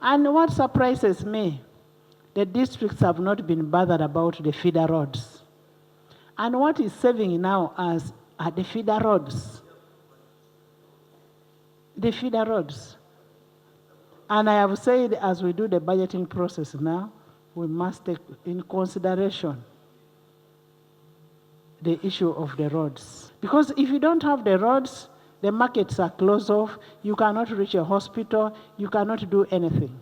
And what surprises me, the districts have not been bothered about the feeder roads. And what is saving now us are the feeder roads. The feeder roads. And I have said, as we do the budgeting process now, we must take in consideration the issue of the roads. Because if you don't have the roads, the markets are closed off, you cannot reach a hospital, you cannot do anything.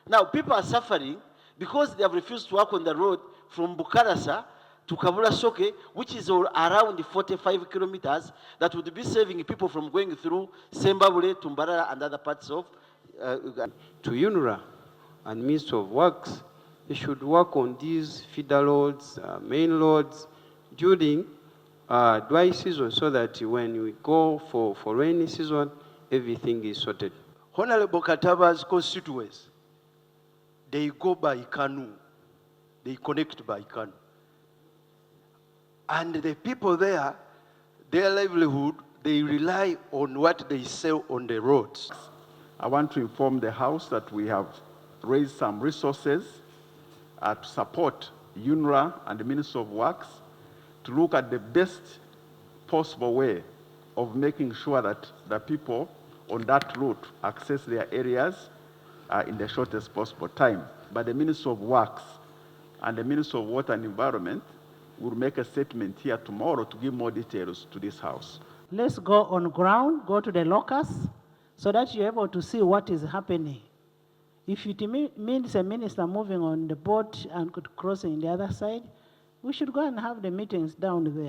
Now people are suffering because they have refused to work on the road from Bukarasa to Kavula Soke, which is around 45 kilometers, that would be saving people from going through Sembabule, Tumbarara, and other parts of to UNRA and Ministry of Works. They should work on these feeder roads, main roads, during dry season, so that when we go for rainy season, everything is sorted. Honorable Kataba's constituents, they go by canoe, they connect by canoe. And the people there, their livelihood, they rely on what they sell on the roads. I want to inform the House that we have raised some resources to support UNRA and the Ministry of Works to look at the best possible way of making sure that the people on that route access their areas in the shortest possible time. But the Ministry of Works and the Ministry of Water and Environment will make a statement here tomorrow to give more details to this House. Let's go on ground, go to the locus, so that you're able to see what is happening. If it means a minister moving on the boat and crossing the other side, we should go and have the meetings down there.